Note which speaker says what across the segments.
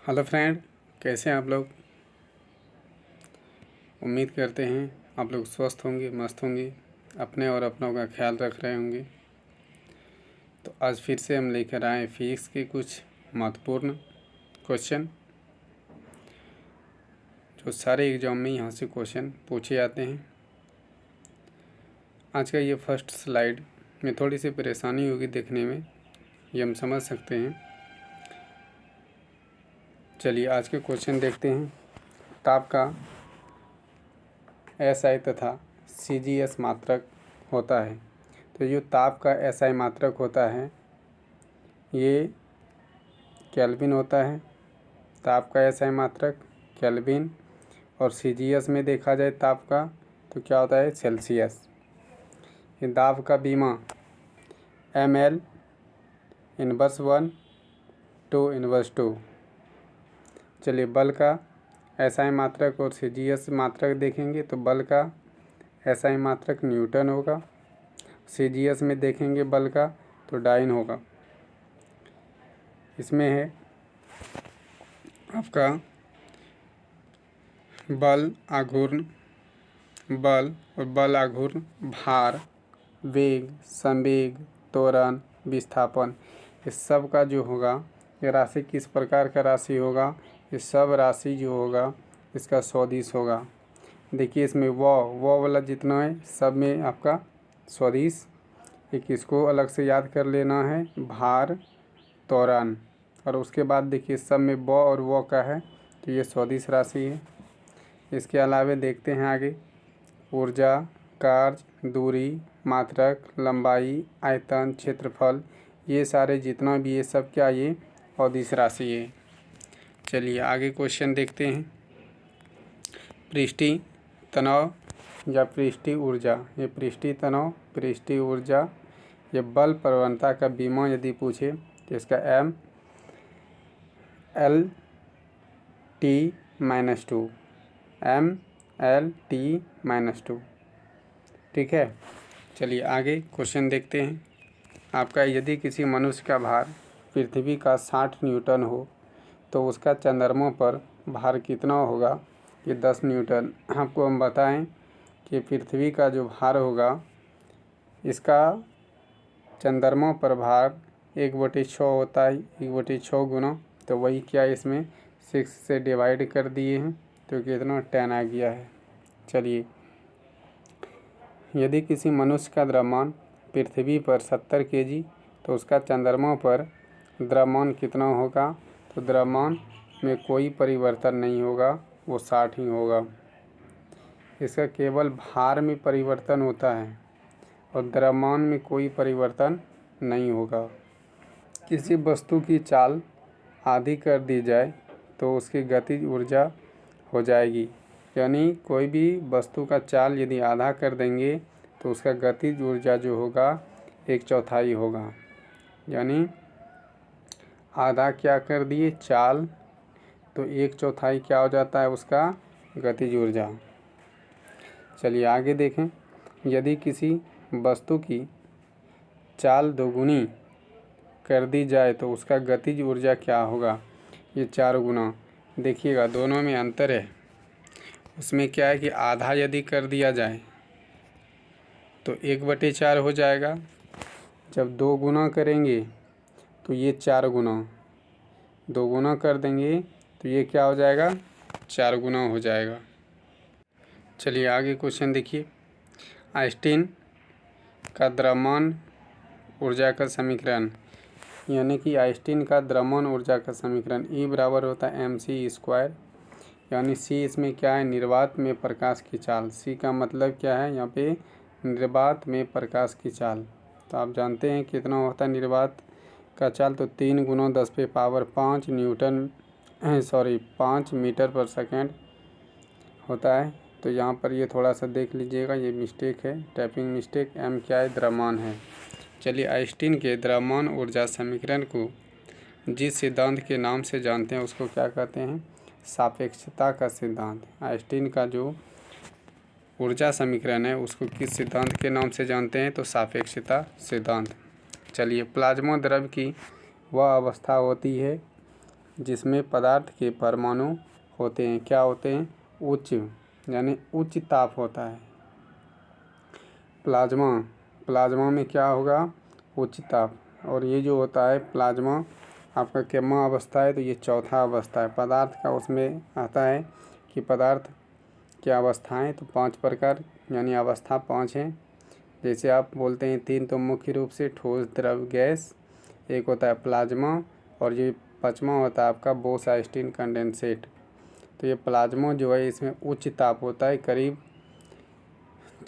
Speaker 1: Hello friend, कैसे हैं आप लोग। उम्मीद करते हैं आप लोग स्वस्थ होंगे, मस्त होंगे, अपने और अपनों का ख्याल रख रहे होंगे। तो आज फिर से हम लेकर आए फिजिक्स के कुछ महत्वपूर्ण क्वेश्चन जो सारे एग्जाम में यहाँ से क्वेश्चन पूछे जाते हैं। आज का ये फर्स्ट स्लाइड में थोड़ी सी परेशानी होगी देखने में, ये हम समझ सकते हैं। चलिए आज के क्वेश्चन देखते हैं। ताप का SI तथा CGS मात्रक होता है। तो जो ताप का SI मात्रक होता है ये केल्विन होता है। ताप का SI मात्रक केल्विन, और CGS में देखा जाए ताप का तो क्या होता है, सेल्सियस। ये दाब का बीमा ml −1 2 −2। चलिए बल का SI मात्रक और CGS मात्रक देखेंगे तो बल का SI मात्रक न्यूटन होगा, CGS में देखेंगे बल का तो डाइन होगा। इसमें है आपका बल आघूर्ण, बल और बल आघूर्ण, भार, वेग, संवेग, त्वरण, विस्थापन, इस सब का जो होगा ये राशि किस प्रकार का राशि होगा, ये सब राशि जो होगा इसका सदिश होगा। देखिए इसमें वो वाला जितना है सब में आपका सदिश, एक इसको अलग से याद कर लेना है, भार, त्वरण, और उसके बाद देखिए सब में व और वो का है तो ये सदिश राशि है। इसके अलावा देखते हैं आगे, ऊर्जा, कार्य, दूरी, मात्रक, लंबाई, आयतन, क्षेत्रफल, ये सारे जितना भी ये सब क्या ये अदिश राशि है। चलिए आगे क्वेश्चन देखते हैं। पृष्ठीय तनाव या पृष्ठीय ऊर्जा, ये पृष्ठीय तनाव, पृष्ठीय ऊर्जा, ये बल प्रवणता का बीमा यदि पूछे तो इसका MLT-2, MLT-2, ठीक है। चलिए आगे क्वेश्चन देखते हैं। आपका यदि किसी मनुष्य का भार पृथ्वी का 60 न्यूटन हो तो उसका चंद्रमा पर भार कितना होगा, ये 10 न्यूटन। आपको हम बताएं कि पृथ्वी का जो भार होगा इसका चंद्रमा पर भार 1/6 होता है, 1/6 गुना, तो वही क्या इसमें 6 से डिवाइड कर दिए हैं तो कितना 10 आ गया है। चलिए यदि किसी मनुष्य का द्रव्यमान पृथ्वी पर 70 kg तो उसका चंद्रमा पर द्रव्यमान कितना होगा, तो द्रव्यमान में कोई परिवर्तन नहीं होगा, वो 60 ही होगा। इसका केवल भार में परिवर्तन होता है और द्रव्यमान में कोई परिवर्तन नहीं होगा। किसी वस्तु की चाल आधी कर दी जाए तो उसकी गतिज ऊर्जा हो जाएगी, यानी कोई भी वस्तु का चाल यदि आधा कर देंगे तो उसका गतिज ऊर्जा जो होगा 1/4 होगा। यानी आधा क्या कर दिए चाल, तो 1/4 क्या हो जाता है उसका गतिज ऊर्जा। चलिए आगे देखें। यदि किसी वस्तु की चाल दोगुनी कर दी जाए तो उसका गतिज ऊर्जा क्या होगा, ये 4 गुना। देखिएगा दोनों में अंतर है। उसमें क्या है कि आधा यदि कर दिया जाए तो 1/4 हो जाएगा, जब 2 गुना करेंगे तो ये 4 गुना, 2 गुना कर देंगे तो ये क्या हो जाएगा 4 गुना हो जाएगा। चलिए आगे क्वेश्चन देखिए। आइंस्टीन का द्रव्यमान ऊर्जा का समीकरण, यानी कि आइंस्टीन का द्रव्यमान ऊर्जा का समीकरण E बराबर होता है mc², यानी C इसमें क्या है, निर्वात में प्रकाश की चाल। C का मतलब क्या है यहाँ पे, निर्वात में प्रकाश की चाल। तो आप जानते हैं कितना होता है निर्वात का चाल, तो 3 × 10⁵ न्यूटन 5 मीटर पर सेकेंड होता है। तो यहाँ पर ये थोड़ा सा देख लीजिएगा, ये मिस्टेक है, टाइपिंग मिस्टेक। M क्या है, द्रव्यमान है। चलिए आइंस्टीन के द्रव्यमान ऊर्जा समीकरण को जिस सिद्धांत के नाम से जानते हैं उसको क्या कहते हैं, सापेक्षता का सिद्धांत। आइंस्टीन का जो ऊर्जा समीकरण है उसको किस सिद्धांत के नाम से जानते हैं, तो सापेक्षता सिद्धांत। चलिए प्लाज्मा द्रव की वह अवस्था होती है जिसमें पदार्थ के परमाणु होते हैं, क्या होते हैं, उच्च, यानी उच्च ताप होता है। प्लाज्मा में क्या होगा, उच्च ताप। और ये जो होता है प्लाज्मा आपका केमा अवस्था है, तो ये चौथा अवस्था है। पदार्थ का उसमें आता है कि पदार्थ की अवस्थाएं तो 5 प्रकार, यानी अवस्था 5 हैं। जैसे आप बोलते हैं 3 तो मुख्य रूप से ठोस, द्रव, गैस, एक होता है प्लाज्मा, और ये 5वां होता है आपका बोस-आइंस्टीन कंडेंसेट। तो ये प्लाज्मा जो है इसमें उच्च ताप होता है, करीब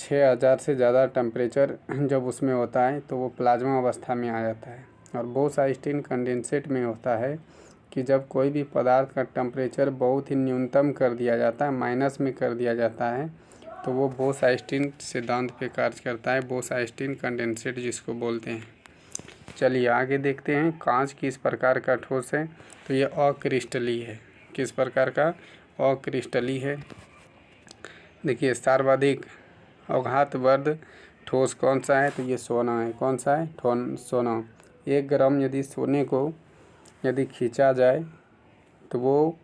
Speaker 1: 6000 से ज़्यादा टेम्परेचर जब उसमें होता है तो वो प्लाज्मा अवस्था में आ जाता है। और बोस-आइंस्टीन कंडेंसेट में होता है कि जब कोई भी पदार्थ का टेम्परेचर बहुत ही न्यूनतम कर दिया जाता है, माइनस में कर दिया जाता है, तो वो बोस-आइंस्टीन सिद्धांत पे कार्य करता है, बोस-आइंस्टीन कंडेंसेट जिसको बोलते हैं। चलिए आगे देखते हैं। कांच किस प्रकार का ठोस है, तो ये अक्रिस्टलीय है। किस प्रकार का, अक्रिस्टलीय है। देखिए सर्वाधिक आघातवर्ध ठोस कौन सा है, तो ये सोना है। कौन सा है, सोना। 1 ग्राम यदि सोने को यदि खींचा जाए तो वो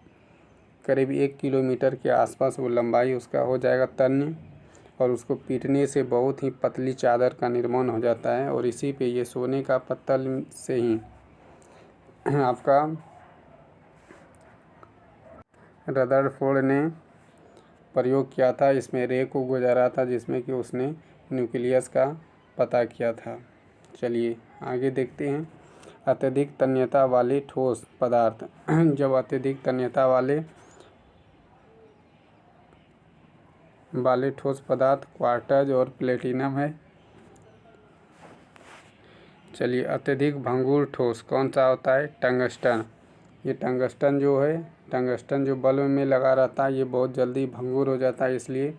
Speaker 1: करीब 1 किलोमीटर के आसपास वो लंबाई उसका हो जाएगा तन्य, और उसको पीटने से बहुत ही पतली चादर का निर्माण हो जाता है। और इसी पे ये सोने का पत्तल से ही आपका रदरफोर्ड ने प्रयोग किया था। इसमें रे को गुजारा था, जिसमें कि उसने न्यूक्लियस का पता किया था। चलिए आगे देखते हैं। अत्यधिक तन्यता वाले ठोस पदार्थ जब अत्यधिक तन्यता वाले ठोस पदार्थ क्वार्टज और प्लेटिनम है। चलिए अत्यधिक भंगुर ठोस कौन सा होता है, टंगस्टन। ये टंगस्टन जो है, टंगस्टन जो बल्ब में लगा रहता है, ये बहुत जल्दी भंगुर हो जाता है। इसलिए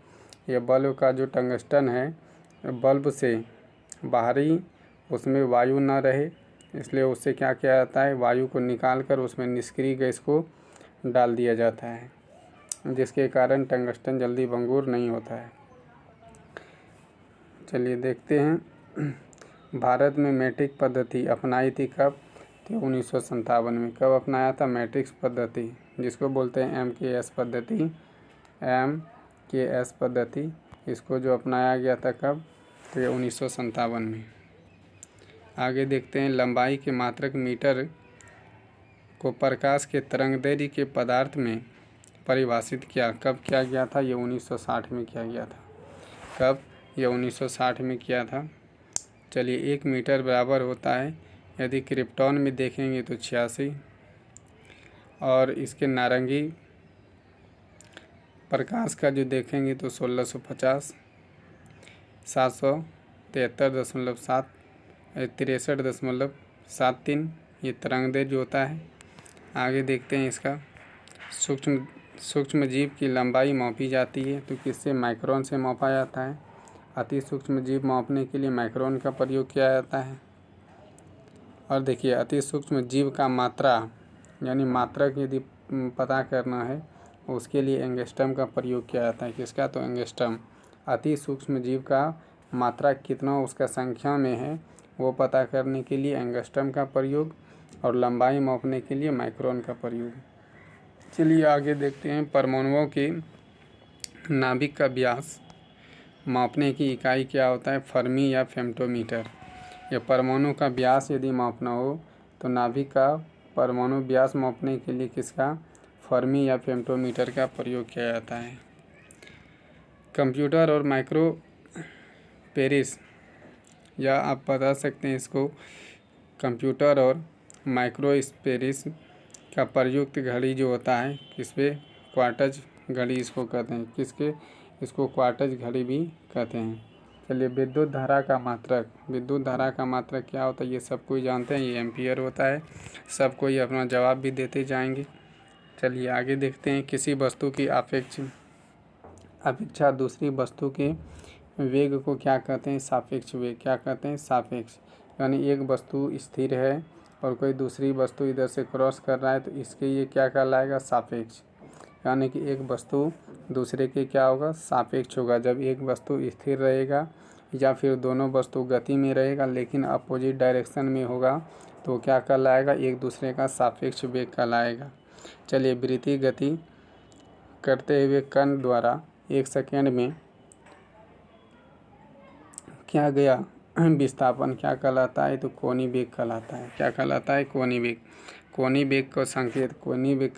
Speaker 1: ये बल्ब का जो टंगस्टन है, बल्ब से बाहरी उसमें वायु ना रहे, इसलिए उससे क्या किया जाता है, वायु को निकाल कर उसमें निष्क्रिय गैस को डाल दिया जाता है, जिसके कारण टंगस्टन जल्दी भंगुर नहीं होता है। चलिए देखते हैं। भारत में मैट्रिक पद्धति अपनाई थी कब, तो 1957 में। कब अपनाया था मैट्रिक्स पद्धति, जिसको बोलते हैं MKS पद्धति। MKS पद्धति इसको जो अपनाया गया था कब, तो ये 1957 में। आगे देखते हैं। लंबाई के मात्रक मीटर को प्रकाश के तरंगदैर्घ्य के पदार्थ में परिभाषित किया, कब किया गया था, ये 1960 में किया गया था। कब, ये 1960 में किया था। चलिए 1 मीटर बराबर होता है, यदि क्रिप्टॉन में देखेंगे तो 86, और इसके नारंगी प्रकाश का जो देखेंगे तो 1650, 773.7, 63.73 ये तरंगदैर्घ्य जो होता है। आगे देखते हैं इसका। सूक्ष्म जीव की लंबाई मापी जाती है, तो किससे, माइक्रोन से मापा जाता है। अति सूक्ष्म जीव मापने के लिए माइक्रोन का प्रयोग किया जाता है। और देखिए अति सूक्ष्म जीव का मात्रा, यानी मात्रक यदि पता करना है, उसके लिए एंगस्ट्रम का प्रयोग किया जाता है। किसका, तो एंगस्ट्रम। अति सूक्ष्म जीव का मात्रा कितना उसका संख्या में है, वो पता करने के लिए एंगस्ट्रम का प्रयोग, और लंबाई मापने के लिए माइक्रोन का प्रयोग। चलिए आगे देखते हैं। परमाणुओं की नाभिक का व्यास मापने की इकाई क्या होता है, फर्मी या फेम्टोमीटर। यह परमाणु का व्यास यदि मापना हो तो नाभिक का परमाणु व्यास मापने के लिए किसका, फर्मी या फेम्टोमीटर का प्रयोग किया जाता है। कंप्यूटर और माइक्रो पेरिस, या आप बता सकते हैं इसको, कंप्यूटर और माइक्रोस्पेरिस का प्रयुक्त घड़ी जो होता है, किस पे, क्वार्टज घड़ी इसको कहते हैं। किसके, इसको क्वार्टज घड़ी भी कहते हैं। चलिए विद्युत धारा का मात्रक, विद्युत धारा का मात्रक क्या होता है, ये सब कोई जानते हैं, ये एम्पियर होता है। सब कोई अपना जवाब भी देते जाएंगे। चलिए आगे देखते हैं। किसी वस्तु की अपेक्षा दूसरी वस्तु के वेग को क्या कहते हैं, सापेक्ष वेग। क्या कहते हैं, सापेक्ष। यानी एक वस्तु स्थिर है और कोई दूसरी वस्तु इधर से क्रॉस कर रहा है, तो इसके ये क्या कहलाएगा, सापेक्ष। यानी कि एक वस्तु दूसरे के क्या होगा, सापेक्ष होगा। जब एक वस्तु स्थिर रहेगा या फिर दोनों वस्तु गति में रहेगा लेकिन अपोजिट डायरेक्शन में होगा, तो क्या कहलाएगा, एक दूसरे का सापेक्ष वेग कहलाएगा। चलिए, वृत्तीय गति करते हुए कण द्वारा 1 सेकेंड में क्या गया विस्थापन क्या कहलाता है, तो कोणीय वेग कहलाता है। क्या कहलाता है, कोणीय वेग। कोणीय वेग का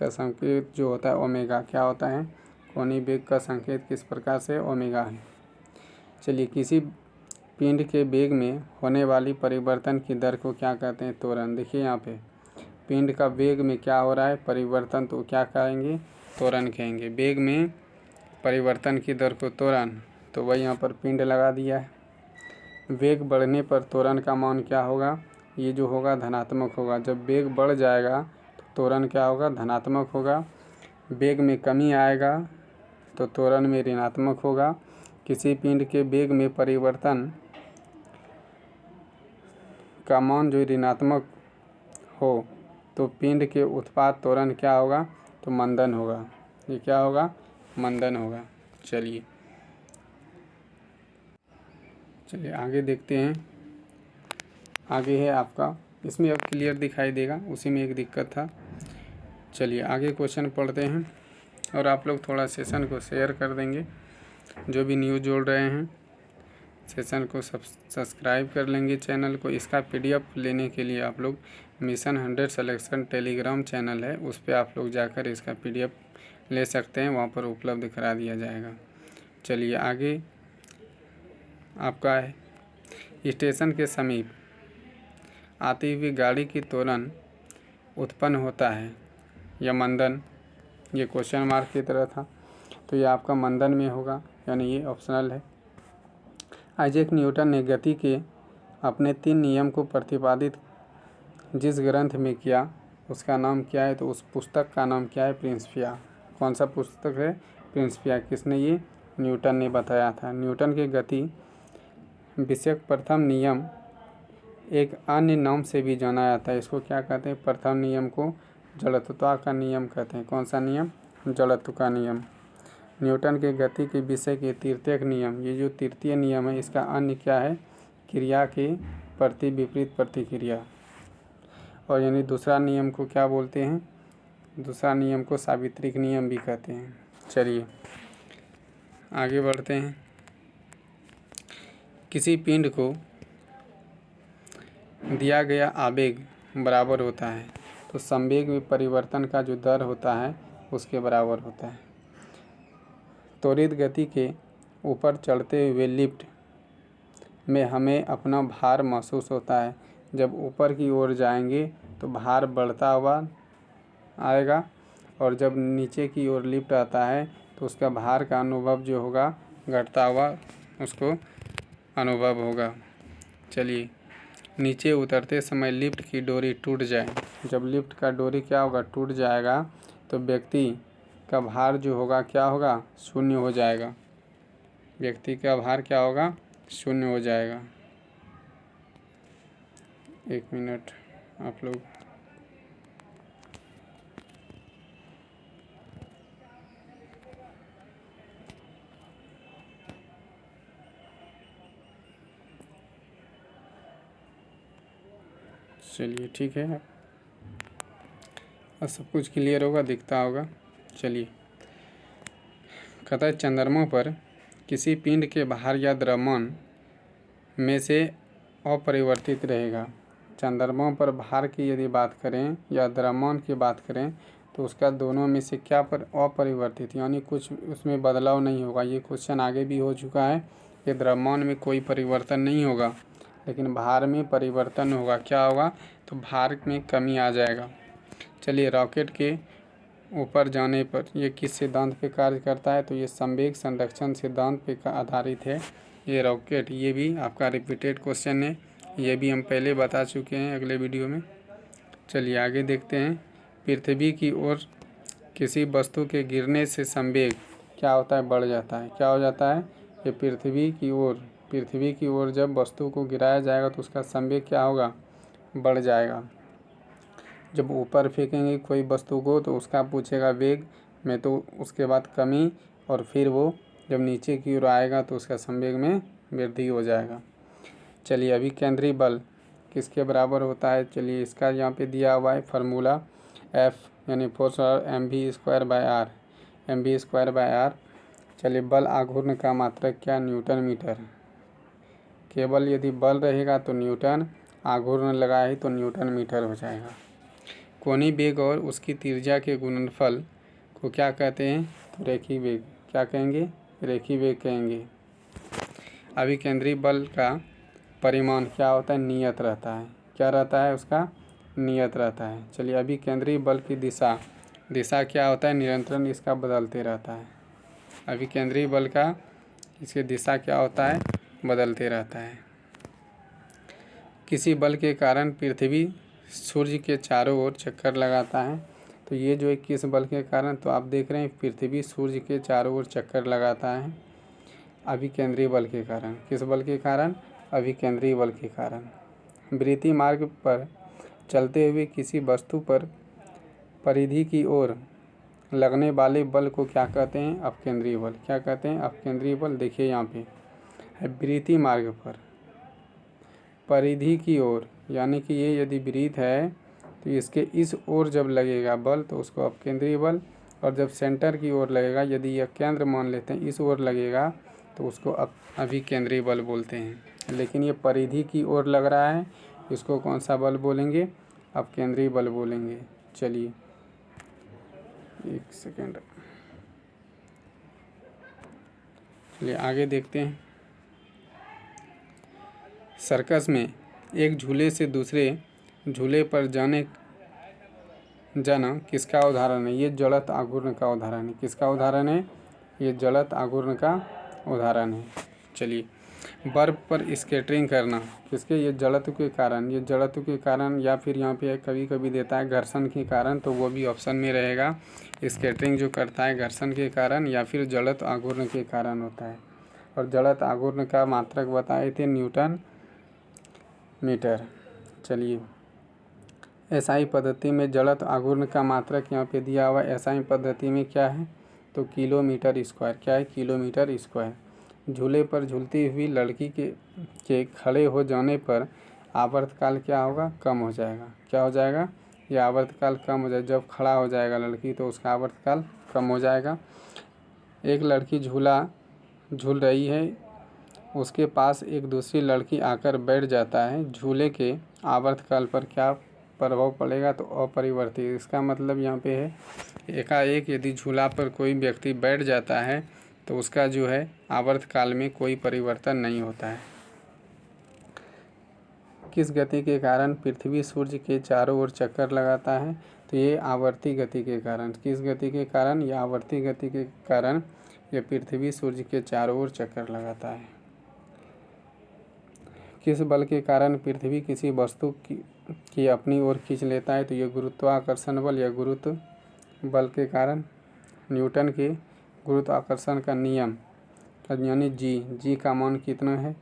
Speaker 1: संकेत जो होता है ओमेगा, क्या होता है, कोणीय वेग का संकेत किस प्रकार से, ओमेगा है। चलिए, किसी पिंड के वेग में होने वाली परिवर्तन की दर को क्या कहते हैं, त्वरण। देखिए यहाँ पे पिंड का वेग में क्या हो रहा है, परिवर्तन, तो क्या कहेंगे, त्वरण कहेंगे। वेग में परिवर्तन की दर को त्वरण, तो वही यहाँ पर पिंड लगा दिया है। वेग बढ़ने पर त्वरण का मान क्या होगा, ये जो होगा धनात्मक होगा। जब वेग बढ़ जाएगा तो त्वरण क्या होगा, धनात्मक होगा। वेग में कमी आएगा तो त्वरण में ऋणात्मक होगा। किसी पिंड के वेग में परिवर्तन का मान जो ऋणात्मक हो तो पिंड के उत्पाद त्वरण क्या होगा, तो मंदन होगा। ये क्या होगा, मंदन होगा। चलिए आगे देखते हैं। आगे है आपका, इसमें अब क्लियर दिखाई देगा, उसी में एक दिक्कत था। चलिए आगे क्वेश्चन पढ़ते हैं और आप लोग थोड़ा सेशन को शेयर कर देंगे। जो भी न्यू जोड़ रहे हैं सेशन को सब्सक्राइब कर लेंगे चैनल को। इसका PDF लेने के लिए आप लोग मिशन 100 सिलेक्शन टेलीग्राम चैनल है, उस पर आप लोग जाकर इसका PDF ले सकते हैं, वहाँ पर उपलब्ध करा दिया जाएगा। चलिए आगे आपका है, स्टेशन के समीप आती हुई गाड़ी की त्वरण उत्पन्न होता है या मंदन, ये क्वेश्चन मार्क की तरह था, तो ये आपका मंदन में होगा, यानी ये ऑप्शनल है। आइजैक न्यूटन ने गति के अपने 3 नियम को प्रतिपादित जिस ग्रंथ में किया उसका नाम क्या है, तो उस पुस्तक का नाम क्या है, प्रिंसिपिया। कौन सा पुस्तक है, प्रिंसिपिया। किसने, ये न्यूटन ने बताया था। न्यूटन के गति विषयक प्रथम नियम एक अन्य नाम से भी जाना जाता है। इसको क्या कहते हैं, प्रथम नियम को जड़त्वता का नियम कहते हैं। कौन सा नियम, जड़त्व का नियम। न्यूटन के गति के विषय के तृतीयक नियम, ये जो तृतीय नियम है इसका अन्य क्या है, क्रिया के प्रति विपरीत प्रतिक्रिया। और यानी दूसरा नियम को क्या बोलते हैं, दूसरा नियम को सावित्रिक नियम भी कहते हैं। चलिए आगे बढ़ते हैं। किसी पिंड को दिया गया आवेग बराबर होता है तो संवेग में परिवर्तन का जो दर होता है उसके बराबर होता है। त्वरित गति के ऊपर चढ़ते हुए लिफ्ट में हमें अपना भार महसूस होता है। जब ऊपर की ओर जाएंगे तो भार बढ़ता हुआ आएगा और जब नीचे की ओर लिफ्ट आता है तो उसका भार का अनुभव जो होगा घटता हुआ उसको अनुभव होगा। चलिए, नीचे उतरते समय लिफ्ट की डोरी टूट जाए, जब लिफ्ट का डोरी क्या होगा, टूट जाएगा, तो व्यक्ति का भार जो होगा क्या होगा, शून्य हो जाएगा। व्यक्ति का भार क्या होगा, शून्य हो जाएगा। 1 मिनट आप लोग चलिए ठीक है, अब सब कुछ क्लियर होगा, दिखता होगा। चलिए, कहता है चंद्रमा पर किसी पिंड के भार या द्रव्यमान में से अपरिवर्तित रहेगा। चंद्रमा पर भार की यदि बात करें या द्रव्यमान की बात करें तो उसका दोनों में से क्या पर अपरिवर्तित, यानी कुछ उसमें बदलाव नहीं होगा। ये क्वेश्चन आगे भी हो चुका है कि द्रव्यमान में कोई परिवर्तन नहीं होगा लेकिन भार में परिवर्तन होगा। क्या होगा, तो भार में कमी आ जाएगा। चलिए, रॉकेट के ऊपर जाने पर ये किस सिद्धांत पे कार्य करता है, तो ये संवेग संरक्षण सिद्धांत पे आधारित है ये रॉकेट। ये भी आपका रिपीटेड क्वेश्चन है, ये भी हम पहले बता चुके हैं अगले वीडियो में। चलिए आगे देखते हैं। पृथ्वी की ओर किसी वस्तु के गिरने से संवेग क्या होता है, बढ़ जाता है। क्या हो जाता है, ये पृथ्वी की ओर जब वस्तु को गिराया जाएगा तो उसका संवेग क्या होगा, बढ़ जाएगा। जब ऊपर फेंकेंगे कोई वस्तु को तो उसका पूछेगा वेग में, तो उसके बाद कमी, और फिर वो जब नीचे की ओर आएगा तो उसका संवेग में वृद्धि हो जाएगा। चलिए, अभी केंद्रीय बल किसके बराबर होता है? चलिए इसका यहाँ पे दिया हुआ है फार्मूला, F यानी फोर्स mv²/r, mv²/r। चलिए बल आघूर्ण का मात्रक क्या? Newton metre. केवल यदि बल रहेगा तो न्यूटन, आघूर्ण लगा है तो न्यूटन मीटर हो जाएगा। कोणीय वेग और उसकी त्रिज्या के गुणनफल को क्या कहते हैं? तो रेखीय वेग। क्या कहेंगे? रेखीय वेग कहेंगे। अभिकेंद्री बल का परिमाण क्या होता है? नियत रहता है। क्या रहता है? उसका नियत रहता है। चलिए अभिकेंद्री बल की दिशा क्या होता है? निरंतर इसका बदलते रहता है। अभिकेंद्री बल का इसकी दिशा क्या होता है? बदलते रहता है। किसी बल के कारण पृथ्वी सूर्य के चारों ओर चक्कर लगाता है। तो ये जो है किस बल के कारण? तो आप देख रहे हैं पृथ्वी सूर्य के चारों ओर चक्कर लगाता है अभिकेंद्री बल के कारण। किस बल के कारण? अभिकेंद्री बल के कारण। वृत्तीय मार्ग पर चलते हुए किसी वस्तु पर परिधि की ओर लगने वाले बल को क्या कहते हैं? अपकेंद्रीय बल। क्या कहते हैं? अपकेंद्रीय बल। देखिए यहाँ पे है वृत्तीय मार्ग पर परिधि की ओर, यानी कि ये यदि वृत्त है तो इसके इस ओर जब लगेगा बल तो उसको अपकेंद्रीय बल, और जब सेंटर की ओर लगेगा, यदि यह केंद्र मान लेते हैं, इस ओर लगेगा तो उसको अभिकेंद्रीय बल बोलते हैं। लेकिन ये परिधि की ओर लग रहा है, इसको कौन सा बल बोलेंगे? अपकेंद्रीय बल बोलेंगे। चलिए एक सेकेंड, चलिए आगे देखते हैं। सर्कस में एक झूले से दूसरे झूले पर जाना किसका उदाहरण है? ये जड़त्व आघूर्ण का उदाहरण है। किसका उदाहरण है? ये जड़त्व आघूर्ण का उदाहरण है। चलिए बर्फ पर स्केटरिंग करना किसके? ये जड़त्व के कारण। ये जड़त्व के कारण, या फिर यहाँ पे कभी कभी देता है घर्षण के कारण, तो वो भी ऑप्शन में रहेगा। स्केटरिंग जो करता है घर्षण के कारण या फिर जड़त्व आघूर्ण के कारण होता है। और जड़त्व आघूर्ण का मात्रक बताए थे न्यूटन मीटर। चलिए एसआई पद्धति में जड़त्व आघूर्ण का मात्रक यहाँ पे दिया हुआ है। एसआई पद्धति में क्या है? तो किलोमीटर स्क्वायर। क्या है? Kilometre square. झूले पर झूलती हुई लड़की के खड़े हो जाने पर आवर्तकाल क्या होगा? कम हो जाएगा। क्या हो जाएगा? यह आवर्तकाल कम हो जाएगा। जब खड़ा हो जाएगा लड़की तो उसका आवर्तकाल कम हो जाएगा। एक लड़की झूल रही है, उसके पास एक दूसरी लड़की आकर बैठ जाता है। झूले के आवर्तकाल पर क्या प्रभाव पड़ेगा? तो अपरिवर्तित। इसका मतलब यहाँ पे है एकाएक यदि झूला पर कोई व्यक्ति बैठ जाता है तो उसका जो है आवर्तकाल में कोई परिवर्तन नहीं होता है। किस गति के कारण पृथ्वी सूर्य के चारों ओर चक्कर लगाता है? तो ये आवर्ती गति के कारण। किस गति के कारण? ये आवर्ती गति के कारण ये पृथ्वी सूर्य के चारों ओर चक्कर लगाता है। किस बल के कारण पृथ्वी किसी वस्तु की अपनी ओर खींच लेता है? तो ये गुरुत्वाकर्षण बल या गुरुत्व बल के कारण। न्यूटन के गुरुत्वाकर्षण का नियम यानी जी का मान कितना है?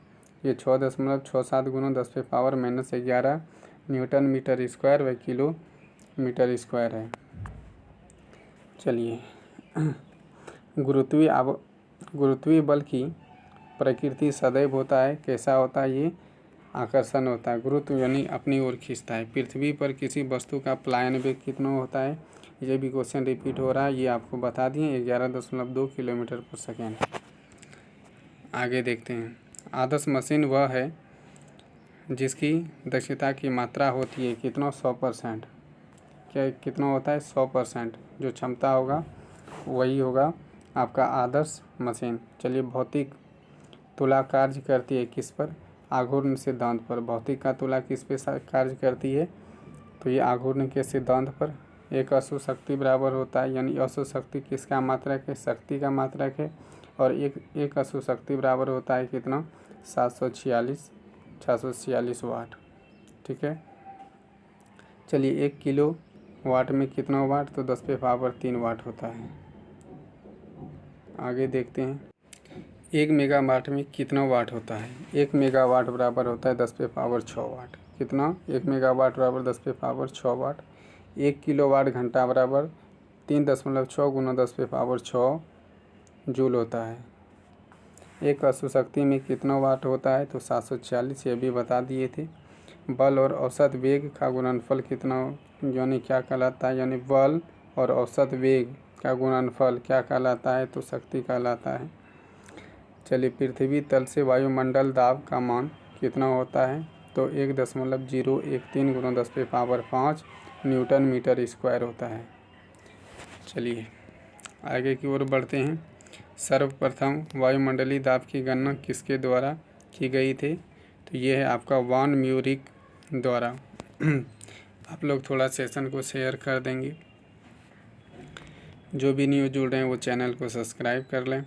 Speaker 1: ये 6.67 गुना 10⁻⁻11 न्यूटन मीटर स्क्वायर व किलो मीटर स्क्वायर है। चलिए गुरुत्वीय बल की प्रकृति सदैव होता है। कैसा होता है? ये आकर्षण होता है। गुरुत्व यानी अपनी ओर खींचता है। पृथ्वी पर किसी वस्तु का पलायन वेग कितना होता है? ये भी क्वेश्चन रिपीट हो रहा है, ये आपको बता दिए 11.2 किलोमीटर पर सेकेंड। आगे देखते हैं। आदर्श मशीन वह है जिसकी दक्षता की मात्रा होती है कितना? 100%। क्या कितना होता है? 100%। जो क्षमता होगा वही होगा आपका आदर्श मशीन। चलिए भौतिक तुला कार्य करती है किस पर? आघूर्ण सिद्धांत पर। भौतिक का तुला किस पे कार्य करती है? तो ये आघूर्ण के सिद्धांत पर। एक अशुद्ध शक्ति बराबर होता है, यानी अशुद्ध शक्ति किसका मात्रक है? शक्ति का मात्रक है। और एक अशुद्ध शक्ति बराबर होता है कितना? 646 वाट। ठीक है। चलिए 1 किलो वाट में कितना वाट? तो 10⁻³ वाट होता है। आगे देखते हैं 1 मेगावाट में कितना वाट होता है? 1 मेगावाट बराबर होता है 10⁻6 वाट। कितना? 1 मेगावाट बराबर 10⁻6 वाट। 1 किलोवाट घंटा बराबर 3.6 गुना 10⁻6 जूल होता है। एक अशुद्ध शक्ति में कितना वाट होता है? तो 746, ये भी बता दिए थे। बल और औसत वेग का गुणनफल कितना यानी क्या कहलाता है, यानी बल और औसत वेग का गुणनफल क्या कहलाता है, तो शक्ति कहलाता है। चलिए, पृथ्वी तल से वायुमंडल दाब का मान कितना होता है, तो 1.013 × 10⁵ न्यूटन मीटर स्क्वायर होता है। चलिए आगे की ओर बढ़ते हैं। सर्वप्रथम वायुमंडलीय दाब की गणना किसके द्वारा की गई थी, तो ये है आपका वॉन म्यूरिक द्वारा। आप लोग थोड़ा सेशन को शेयर कर देंगे। जो भी न्यू जुड़ रहे हैं वो चैनल को सब्सक्राइब कर लें,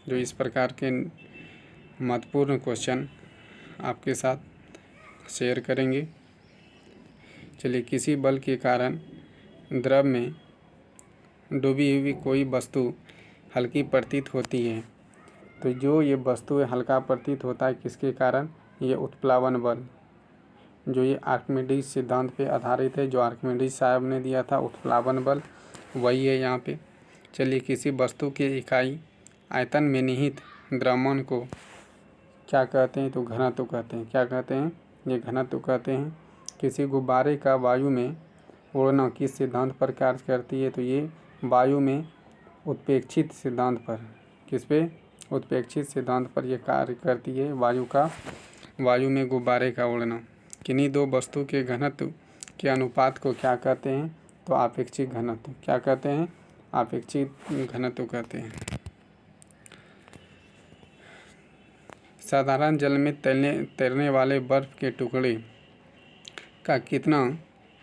Speaker 1: जो इस प्रकार के महत्वपूर्ण क्वेश्चन आपके साथ शेयर करेंगे। चलिए, किसी बल के कारण द्रव में डूबी हुई कोई वस्तु हल्की प्रतीत होती है, तो जो ये वस्तु हल्का प्रतीत होता है किसके कारण, ये उत्प्लावन बल, जो ये आर्किमिडीज सिद्धांत पे आधारित है, जो आर्किमिडीज साहब ने दिया था उत्प्लावन बल, वही है यहाँ पे। चलिए, किसी वस्तु के इकाई आयतन में निहित द्रव्यमान को क्या कहते हैं, तो घनत्व कहते हैं। क्या कहते हैं, ये घनत्व कहते हैं। किसी गुब्बारे का वायु में उड़ना किस सिद्धांत पर कार्य करती है, तो ये वायु में उत्प्रेक्षित सिद्धांत पर, किस पे, उत्प्रेक्षित सिद्धांत पर यह कार्य करती है। वायु में गुब्बारे का उड़ना। किन्हीं दो वस्तु के घनत्व के अनुपात को क्या कहते हैं, तो आपेक्षिक घनत्व। क्या कहते हैं, आपेक्षिक घनत्व कहते हैं। साधारण जल में तैरने वाले बर्फ के टुकड़े का कितना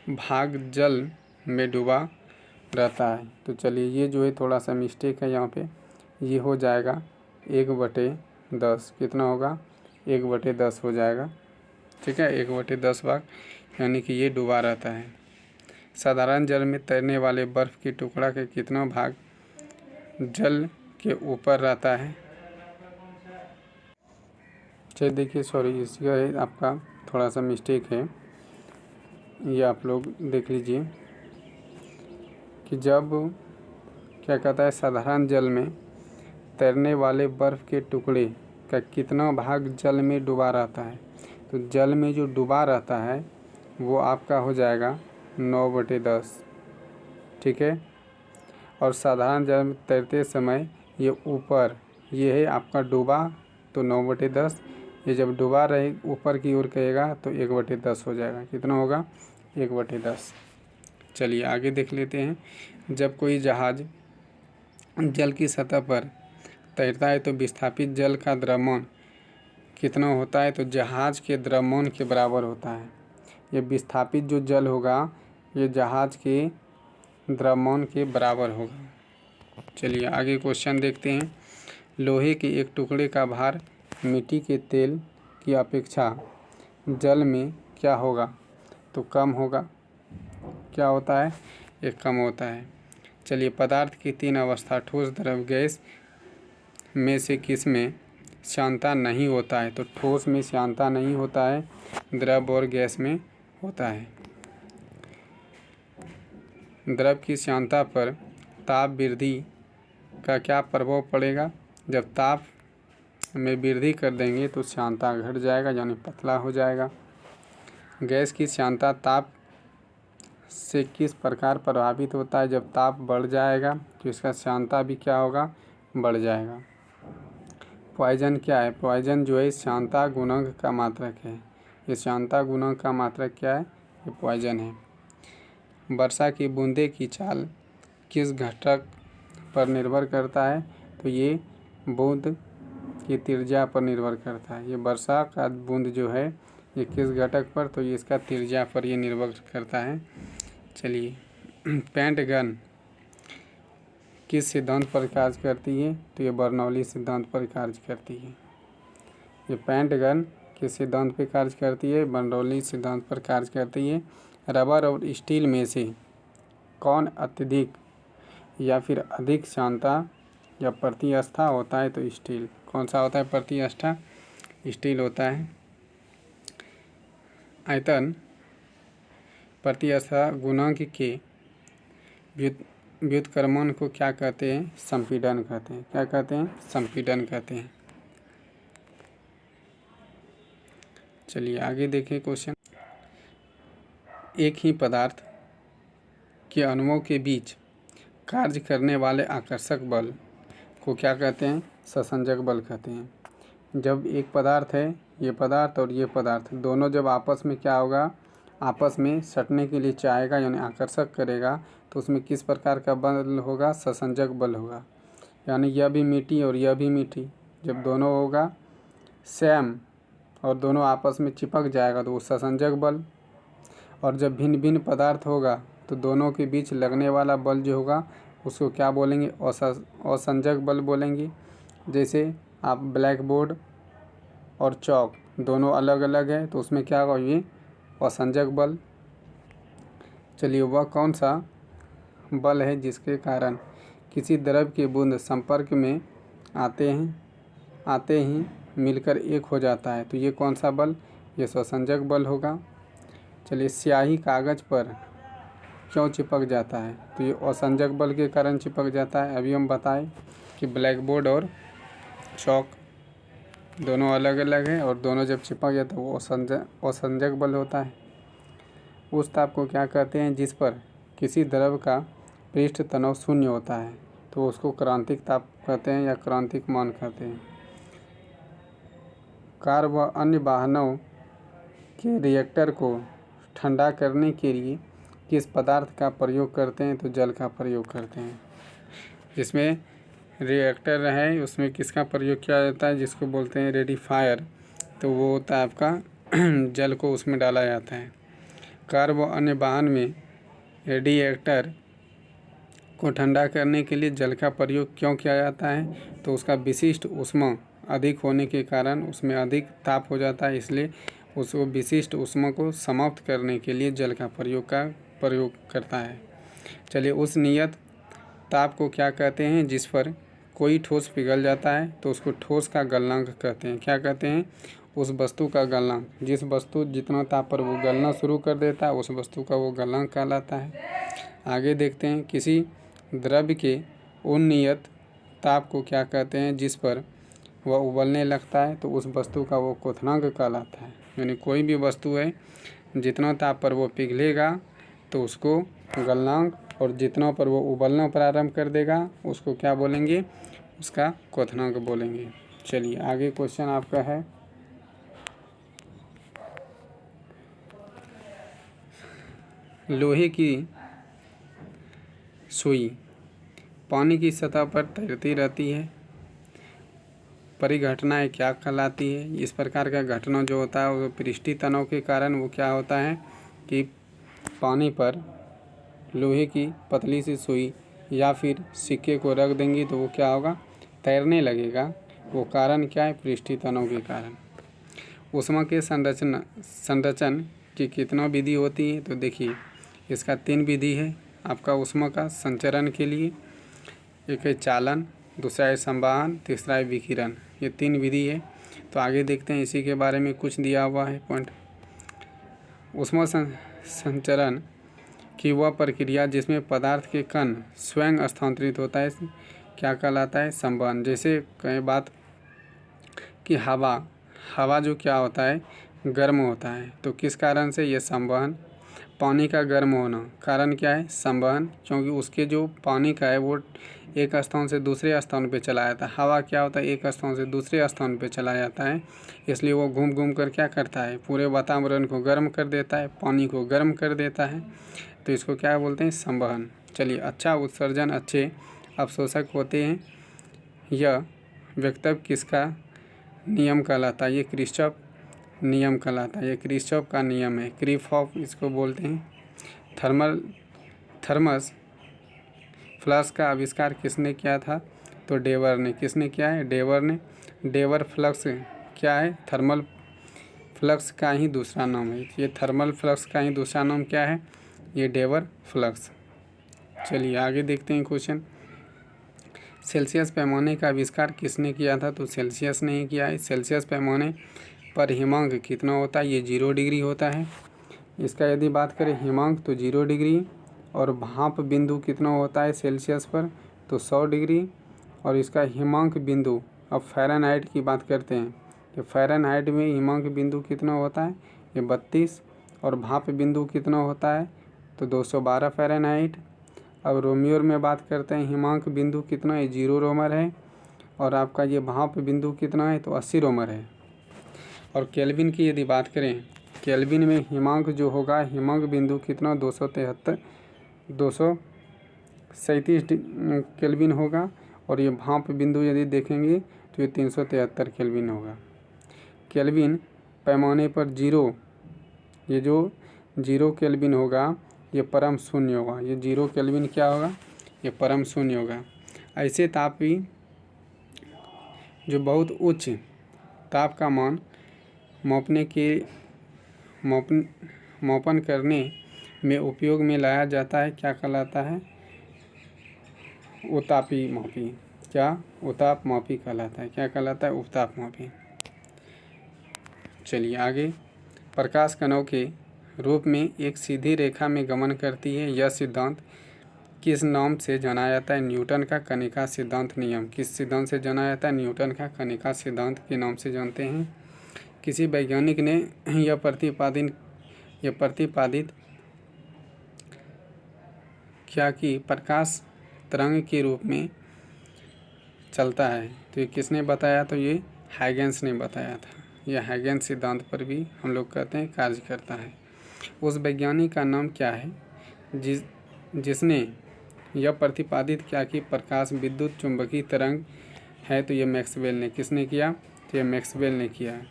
Speaker 1: भाग जल में डूबा रहता है, तो चलिए ये जो है थोड़ा सा मिस्टेक है यहाँ पे, ये हो जाएगा 1/10। कितना होगा, 1/10 हो जाएगा। ठीक है, 1/10 भाग, यानी कि ये डूबा रहता है। साधारण जल में तैरने वाले बर्फ़ की टुकड़ा के कितना भाग जल के ऊपर रहता है। चलिए देखिए, सॉरी, इसका है आपका थोड़ा सा मिस्टेक है, ये आप लोग देख लीजिए कि जब क्या कहता है, साधारण जल में तैरने वाले बर्फ़ के टुकड़े का कितना भाग जल में डूबा रहता है, तो जल में जो डूबा रहता है वो आपका हो जाएगा 9/10। ठीक है, और साधारण जल में तैरते समय ये ऊपर, ये है आपका डूबा, तो 9/10। ये जब डूबा रहे ऊपर की ओर कहेगा तो 1/10 हो जाएगा। कितना होगा, 1/10। चलिए आगे देख लेते हैं। जब कोई जहाज़ जल की सतह पर तैरता है तो विस्थापित जल का द्रव्यमान कितना होता है, तो जहाज़ के द्रव्यमान के बराबर होता है। ये विस्थापित जो जल होगा ये जहाज़ के द्रव्यमान के बराबर होगा। चलिए आगे क्वेश्चन देखते हैं। लोहे के एक टुकड़े का भार मिट्टी के तेल की अपेक्षा जल में क्या होगा, तो कम होगा। क्या होता है, ये कम होता है। चलिए, पदार्थ की 3 अवस्था ठोस, द्रव, गैस में से किस में श्यानता नहीं होता है, तो ठोस में श्यानता नहीं होता है, द्रव और गैस में होता है। द्रव की श्यानता पर ताप वृद्धि का क्या प्रभाव पड़ेगा, जब ताप में वृद्धि कर देंगे तो श्यानता घट जाएगा, यानी पतला हो जाएगा। गैस की श्यानता ताप से किस प्रकार प्रभावित होता है, जब ताप बढ़ जाएगा तो इसका श्यानता भी क्या होगा, बढ़ जाएगा। पॉइजन क्या है, पॉइजन जो है श्यानता गुणांक का मात्रक है। ये श्यानता गुणांक का मात्रक क्या है, ये पॉइजन है। वर्षा की बूंदे की चाल किस घटक पर निर्भर करता है, तो ये बूंद की त्रिज्या पर निर्भर करता है। ये वर्षा का बूंद जो है ये किस घटक पर, तो ये इसका त्रिज्या पर ये निर्भर करता है। चलिए, पेंट गन किस सिद्धांत पर कार्य करती है, तो ये बर्नौली सिद्धांत पर कार्य करती है। ये पेंट गन किस सिद्धांत पर कार्य करती है, बर्नौली सिद्धांत पर कार्य करती है। रबर और स्टील में से कौन अत्यधिक या फिर अधिक श्यानता या प्रतिअवस्था होता है, तो स्टील। कौन सा होता है, प्रतिअवस्था, स्टील होता है। आयतन प्रतिअवस्था गुणांक के व्युत्क्रमण को क्या कहते हैं, संपीड़न कहते हैं। क्या कहते हैं, संपीड़न कहते हैं। चलिए आगे देखें क्वेश्चन। एक ही पदार्थ के अणुओं के बीच कार्य करने वाले आकर्षक बल को क्या कहते हैं? ससंजक बल कहते हैं। जब एक पदार्थ है, ये पदार्थ और ये पदार्थ दोनों जब आपस में क्या होगा, आपस में सटने के लिए चाहेगा यानी आकर्षक करेगा, तो उसमें किस प्रकार का बल होगा? ससंजक बल होगा। यानी यह भी मीठी और यह भी मीठी, जब दोनों होगा सेम और दोनों आपस में चिपक जाएगा तो वो ससंजक बल। और जब भिन्न भिन्न पदार्थ होगा तो दोनों के बीच लगने वाला बल जो होगा उसको क्या बोलेंगे? असंजक बल बोलेंगे। जैसे आप ब्लैक बोर्ड और चौक दोनों अलग अलग है तो उसमें क्या होगा? ये असंजक बल। चलिए, वह कौन सा बल है जिसके कारण किसी द्रव के बूंद संपर्क में आते ही मिलकर एक हो जाता है? तो ये कौन सा बल? ये ससंजक बल होगा। चलिए, स्याही कागज पर क्यों चिपक जाता है? तो ये असंजक बल के कारण चिपक जाता है। अभी हम बताएं कि ब्लैक बोर्ड और चौक दोनों अलग अलग है और दोनों जब चिपक जाते तो वो असंजक बल होता है। उस ताप को क्या कहते हैं जिस पर किसी द्रव का पृष्ठ तनाव शून्य होता है? तो उसको क्रांतिक ताप कहते हैं या क्रांतिक मान कहते हैं। कार व अन्य वाहनों के रिएक्टर को ठंडा करने के लिए किस पदार्थ का प्रयोग करते हैं? तो जल का प्रयोग करते हैं। जिसमें रिएक्टर है उसमें किसका प्रयोग किया जाता है? जिसको बोलते हैं रेडिफायर, तो वो होता है आपका जल को उसमें डाला जाता है। कार व अन्य वाहन में रेडिएटर को ठंडा करने के लिए जल का प्रयोग क्यों किया जाता है? तो उसका विशिष्ट ऊष्मा अधिक होने के कारण उसमें अधिक ताप हो जाता है, इसलिए उसको विशिष्ट ऊष्मा को समाप्त करने के लिए जल का प्रयोग करता है। चलिए, उस नियत ताप को क्या कहते हैं जिस पर कोई ठोस पिघल जाता है? तो उसको ठोस का गलनांक कहते हैं। क्या कहते हैं? उस वस्तु का गलनांक। जिस वस्तु जितना ताप पर वो गलना शुरू कर देता है उस वस्तु का वो गलनांक कहलाता है। आगे देखते हैं, किसी द्रव्य के उन नियत ताप को क्या कहते हैं जिस पर वह उबलने लगता है? तो उस वस्तु का वो क्वथनांक कहलाता है। यानी कोई भी वस्तु है जितना ताप पर वो पिघलेगा तो उसको गलनांक, और जितना पर वो उबलना प्रारंभ कर देगा उसको क्या बोलेंगे? उसका क्वथनांक बोलेंगे। चलिए, आगे क्वेश्चन आपका है, लोहे की सुई पानी की सतह पर तैरती रहती है, परिघटनाएं क्या कहलाती है? इस प्रकार का घटना जो होता है वो पृष्ठीय तनाव के कारण वो क्या होता है कि पानी पर लोहे की पतली सी सुई या फिर सिक्के को रख देंगी तो वो क्या होगा? तैरने लगेगा। वो कारण क्या है? पृष्ठीय तनाव के कारण। ऊष्मा के संरचन की कितना विधि होती है? तो देखिए, इसका 3 विधि है आपका ऊष्मा का संचरण के लिए। एक है चालन, दूसरा है संवहन, तीसरा है विकिरण। ये 3 विधि है। तो आगे देखते हैं, इसी के बारे में कुछ दिया हुआ है पॉइंट। ऊष्मा संचरण की वह प्रक्रिया जिसमें पदार्थ के कण स्वयं स्थानांतरित होता है क्या कहलाता है? संवहन। जैसे कहें बात कि हवा जो क्या होता है? गर्म होता है, तो किस कारण से? ये संवहन। पानी का गर्म होना कारण क्या है? संवहन, क्योंकि उसके जो पानी का है वो एक स्थान से दूसरे स्थान पे चला जाता है। हवा क्या होता है? एक स्थान से दूसरे स्थान पे चला जाता है, इसलिए वो घूम घूम कर क्या करता है? पूरे वातावरण को गर्म कर देता है, पानी को गर्म कर देता है। तो इसको क्या बोलते हैं? संवहन। चलिए, अच्छा उत्सर्जन अच्छे अवशोषक होते हैं, यह वक्तव्य किसका नियम कहलाता है? ये किरचॉफ नियम कहलाता है। ये किरचॉफ का नियम है, किरचॉफ इसको बोलते हैं। थर्मस फ्लास्क का आविष्कार किसने किया था? तो डेवर ने। किसने किया है? डेवर ने। डेवर फ्लक्स क्या है? थर्मल फ्लक्स का ही दूसरा नाम है। ये थर्मल फ्लक्स का ही दूसरा नाम क्या है? ये डेवर फ्लक्स। चलिए, आगे देखते हैं क्वेश्चन। सेल्सियस पैमाने का आविष्कार किसने किया था? तो सेल्सियस ने ही किया है। सेल्सियस पैमाने पर हिमांक कितना होता है? ये 0 डिग्री होता है। इसका यदि बात करें हिमांक तो 0 डिग्री, और भाप बिंदु कितना होता है सेल्सियस पर? तो 100 डिग्री। और इसका हिमांक बिंदु, अब फ़ारेनहाइट की बात करते हैं, तो फ़ारेनहाइट में हिमांक बिंदु कितना होता है? ये 32। और भाप बिंदु कितना होता है तो 212 फ़ारेनहाइट। अब रोमियोर में बात करते हैं, हिमांक बिंदु कितना है 0 रोमर है, और आपका ये भाप बिंदु कितना है तो 80 रोमर है। और केल्विन की यदि बात करें, केल्विन में हिमांक जो होगा, हिमांक बिंदु कितना 237 केल्विन होगा, और ये भाप बिंदु यदि देखेंगे तो ये 373 केल्विन होगा। केल्विन पैमाने पर 0, ये जो 0 केल्विन होगा ये परम शून्य होगा। ये 0 केल्विन क्या होगा, ये परम शून्य होगा। ऐसे तापी जो बहुत उच्च ताप का मान मापन करने में उपयोग में लाया जाता है, क्या कहलाता है, उतापी मापी। क्या, उताप मापी कहलाता है। क्या कहलाता है, उताप मापी। चलिए आगे, प्रकाश कणों के रूप में एक सीधी रेखा में गमन करती है, यह सिद्धांत किस नाम से जाना जाता है, न्यूटन का कनिका सिद्धांत नियम। किस सिद्धांत से जाना जाता है, न्यूटन का कनिका सिद्धांत के नाम से जानते हैं। किसी वैज्ञानिक ने यह प्रतिपादित किया कि प्रकाश तरंग के रूप में चलता है, तो ये किसने बताया, तो ये हाइगेंस ने बताया था। यह हाइगेंस सिद्धांत पर भी हम लोग कहते हैं कार्य करता है। उस वैज्ञानिक का नाम क्या है जिसने यह प्रतिपादित किया कि प्रकाश विद्युत चुंबकीय तरंग है, तो ये मैक्सवेल ने। किसने किया, तो ये मैक्सवेल ने किया।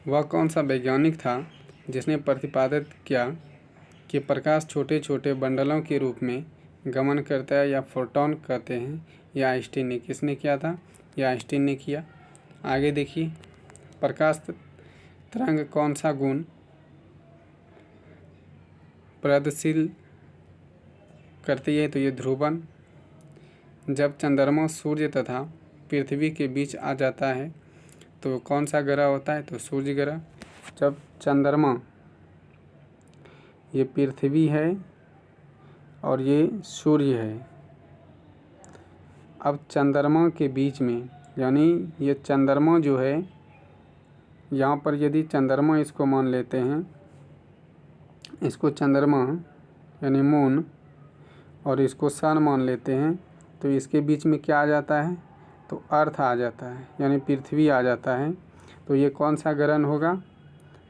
Speaker 1: वह कौन सा वैज्ञानिक था जिसने प्रतिपादित किया कि प्रकाश छोटे छोटे बंडलों के रूप में गमन करता है, या फोटोन कहते हैं, या आइंस्टीन ने। किसने किया था, या आइंस्टीन ने किया। आगे देखिए, प्रकाश तरंग कौन सा गुण प्रदर्शित करती है, तो ये ध्रुवन। जब चंद्रमा सूर्य तथा पृथ्वी के बीच आ जाता है तो कौन सा ग्रह होता है, तो सूर्य ग्रह। जब चंद्रमा, ये पृथ्वी है और ये सूर्य है, अब चंद्रमा के बीच में, यानी ये चंद्रमा जो है, यहाँ पर यदि चंद्रमा इसको मान लेते हैं, इसको चंद्रमा यानी मून, और इसको सन मान लेते हैं, तो इसके बीच में क्या आ जाता है, तो अर्थ आ जाता है, यानी पृथ्वी आ जाता है। तो ये कौन सा ग्रहण होगा,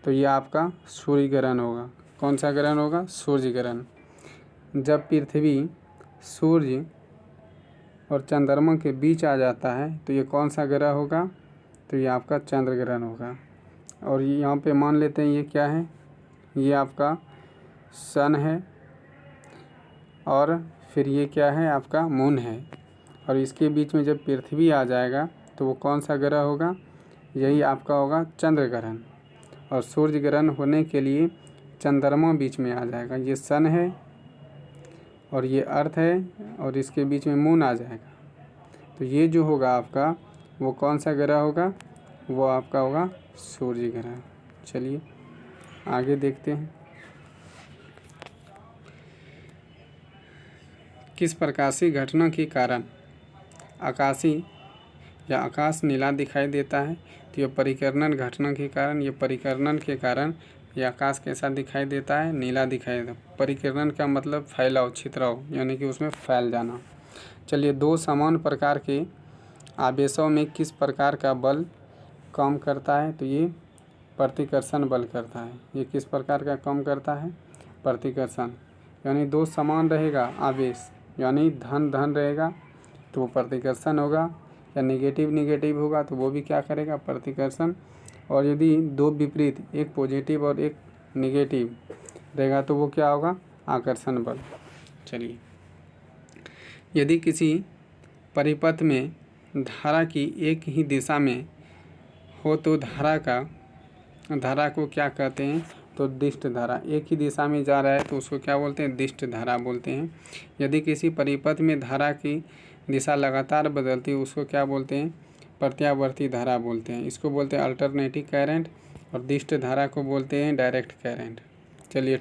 Speaker 1: तो ये आपका सूर्य ग्रहण होगा। कौन सा ग्रहण होगा, सूर्य ग्रहण। जब पृथ्वी, सूर्य और चंद्रमा के बीच आ जाता है तो ये कौन सा ग्रह होगा, तो ये आपका चंद्र ग्रहण होगा। और यहाँ पे मान लेते हैं ये क्या है, ये आपका सन है, और फिर ये क्या है, आपका मून है। और इसके बीच में जब पृथ्वी आ जाएगा तो वो कौन सा ग्रह होगा, यही आपका होगा चंद्र ग्रहण। और सूर्य ग्रहण होने के लिए चंद्रमा बीच में आ जाएगा। ये सन है और ये अर्थ है, और इसके बीच में मून आ जाएगा। तो ये जो होगा आपका, वो कौन सा ग्रह होगा, वो आपका होगा सूर्य ग्रह। चलिए आगे देखते हैं। किस प्रकाशीय घटना के कारण आकाशीय या आकाश नीला दिखाई देता है, तो यह परिकर्णन घटना के कारण, ये परिकर्णन के कारण ये आकाश कैसा दिखाई देता है, नीला दिखाई देता है। परिकर्णन का मतलब फैलाव, छितराव, यानी कि उसमें फैल जाना। चलिए, दो समान प्रकार के आवेशों में किस प्रकार का बल काम करता है, तो ये प्रतिकर्षण बल करता है। ये किस प्रकार का काम करता है, प्रतिकर्षण। यानी दो समान रहेगा आवेश, यानी धन धन रहेगा तो वो प्रतिकर्षण होगा, या निगेटिव निगेटिव होगा तो वो भी क्या करेगा, प्रतिकर्षण। और यदि दो विपरीत, एक पॉजिटिव और एक निगेटिव रहेगा तो वो क्या होगा, आकर्षण बल। चलिए, यदि किसी परिपथ में धारा की एक ही दिशा में हो तो धारा को क्या कहते हैं, तो दिष्ट धारा। एक ही दिशा में जा रहा है तो उसको क्या बोलते हैं, दिष्ट धारा बोलते हैं। यदि किसी परिपथ में धारा की दिशा लगातार बदलती है उसको क्या बोलते हैं, प्रत्यावर्ती धारा बोलते हैं। इसको बोलते हैं अल्टरनेटिंग करंट, और दिष्ट धारा को बोलते हैं डायरेक्ट करंट। चलिए,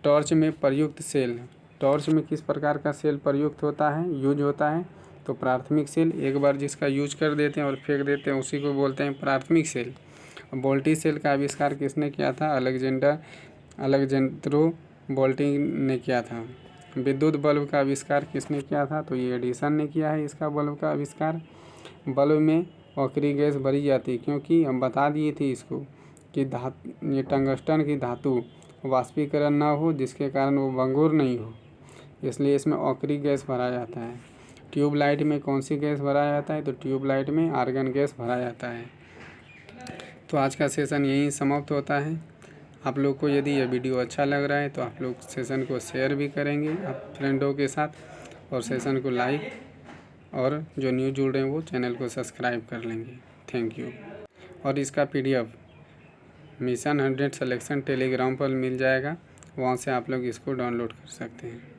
Speaker 1: टॉर्च में प्रयुक्त सेल। टॉर्च में किस प्रकार का सेल प्रयुक्त होता है, यूज होता है, तो प्राथमिक सेल। एक बार जिसका यूज कर देते हैं और फेंक देते हैं उसी को बोलते हैं प्राथमिक सेल। वोल्टी सेल का आविष्कार किसने किया था? अलेक्जेंड्रो वोल्टी ने किया था। विद्युत बल्ब का आविष्कार किसने किया था? तो ये एडिसन ने किया है इसका बल्ब का आविष्कार। बल्ब में ऑक्री गैस भरी जाती है क्योंकि हम बता दिए थे इसको कि ये टंगस्टन की धातु वाष्पीकरण ना हो, जिसके कारण वो भंगुर नहीं हो, इसलिए इसमें ऑक्री गैस भरा जाता है। ट्यूबलाइट में कौन सी गैस भरा जाता है? तो ट्यूबलाइट में आर्गन गैस भरा जाता है। तो आज का सेशन यहीं समाप्त होता है। आप लोग को यदि यह वीडियो अच्छा लग रहा है तो आप लोग सेशन को शेयर भी करेंगे आप फ्रेंडों के साथ, और सेशन को लाइक, और जो न्यू जुड़ रहे हैं वो चैनल को सब्सक्राइब कर लेंगे। Thank you. और इसका PDF मिशन 100 सिलेक्शन टेलीग्राम पर मिल जाएगा, वहाँ से आप लोग इसको डाउनलोड कर सकते हैं।